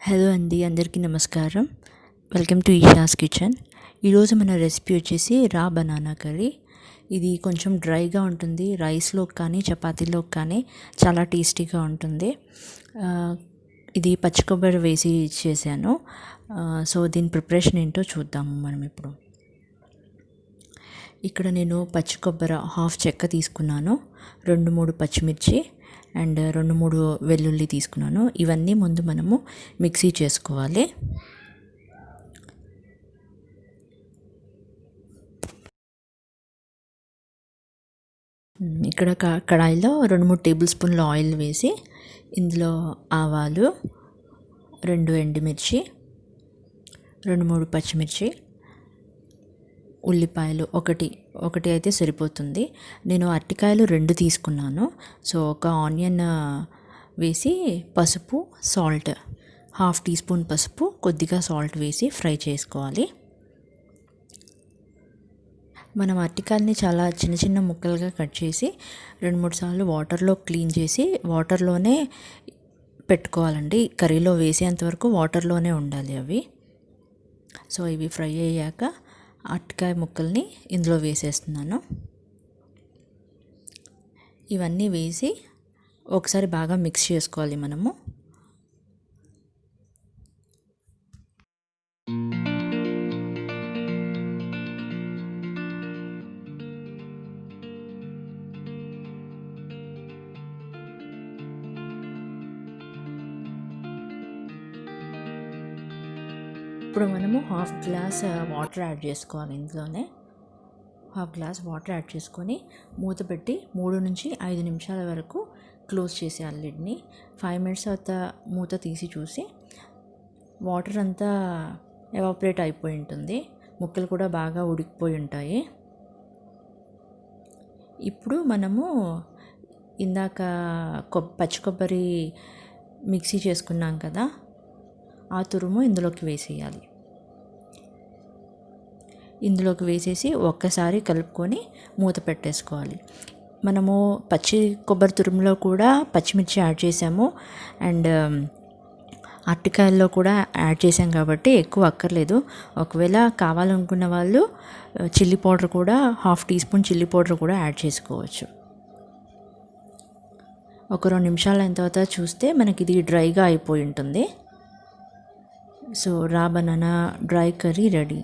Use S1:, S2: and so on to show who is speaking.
S1: Hello అండి, అందరికీ నమస్కారం. Welcome to Eesha's kitchen. ఈరోజు మన రెసిపీ వచ్చేసి రా బనానా కర్రీ. ఇది కొంచెం డ్రైగా ఉంటుంది. రైస్లో కానీ చపాతీలో కానీ చాలా టేస్టీగా ఉంటుంది. ఇది పచ్చి కొబ్బరి వేసి చేశాను. సో దీని ప్రిపరేషన్ ఏంటో చూద్దాము మనం ఇప్పుడు. ఇక్కడ నేను పచ్చి కొబ్బరి హాఫ్ చెక్క తీసుకున్నాను, 2-3 పచ్చిమిర్చి అండ్ 2-3 వెల్లుల్లి తీసుకున్నాను. ఇవన్నీ ముందు మనము మిక్సీ చేసుకోవాలి. ఇక్కడ కడాయిలో 2-3 టేబుల్ స్పూన్ల ఆయిల్ వేసి ఇందులో ఆవాలు, 2 ఎండుమిర్చి, 2-3 పచ్చిమిర్చి, ఉల్లిపాయలు ఒకటి అయితే సరిపోతుంది. నేను అరటికాయలు 2 తీసుకున్నాను. సో ఒక ఆనియన్ వేసి పసుపు, సాల్ట్, హాఫ్ టీ స్పూన్ పసుపు, కొద్దిగా సాల్ట్ వేసి ఫ్రై చేసుకోవాలి. మనం అరటికాయలని చాలా చిన్న చిన్న ముక్కలుగా కట్ చేసి 2-3 సార్లు వాటర్లో క్లీన్ చేసి వాటర్లోనే పెట్టుకోవాలండి. కర్రీలో వేసేంతవరకు వాటర్లోనే ఉండాలి అవి. సో ఇవి ఫ్రై అయ్యాక అరటికాయ ముక్కల్ని ఇందులో వేసేస్తున్నాను. ఇవన్నీ వేసి ఒకసారి బాగా మిక్స్ చేసుకోవాలి మనము. ఇప్పుడు మనము హాఫ్ గ్లాస్ వాటర్ యాడ్ చేసుకోవాలి. ఇందులోనే హాఫ్ గ్లాస్ వాటర్ యాడ్ చేసుకొని మూత పెట్టి 3-5 నిమిషాల వరకు క్లోజ్ చేసేయాలి లిడ్ని. 5 మినిట్స్ తర్వాత మూత తీసి చూసి వాటర్ అంతా ఎవాపరేట్ అయిపోయి ఉంటుంది, ముక్కలు కూడా బాగా ఉడికిపోయి ఉంటాయి. ఇప్పుడు మనము ఇందాక పచ్చి కొబ్బరి మిక్సీ చేసుకున్నాం కదా, ఆ తురుము ఇందులోకి వేసేయాలి. ఇందులోకి వేసేసి ఒక్కసారి కలుపుకొని మూత పెట్టేసుకోవాలి. మనము పచ్చి కొబ్బరి తురుములో కూడా పచ్చిమిర్చి యాడ్ చేసాము అండ్ అరటికాయల్లో కూడా యాడ్ చేసాం కాబట్టి ఎక్కువ అక్కర్లేదు. ఒకవేళ కావాలనుకున్న వాళ్ళు చిల్లీ పౌడర్ కూడా half teaspoon chilli powder కూడా యాడ్ చేసుకోవచ్చు. ఒక 2 నిమిషాలు అయిన తర్వాత చూస్తే మనకి ఇది డ్రైగా అయిపోయి ఉంటుంది. సో రా బనానా డ్రై కర్రీ రెడీ.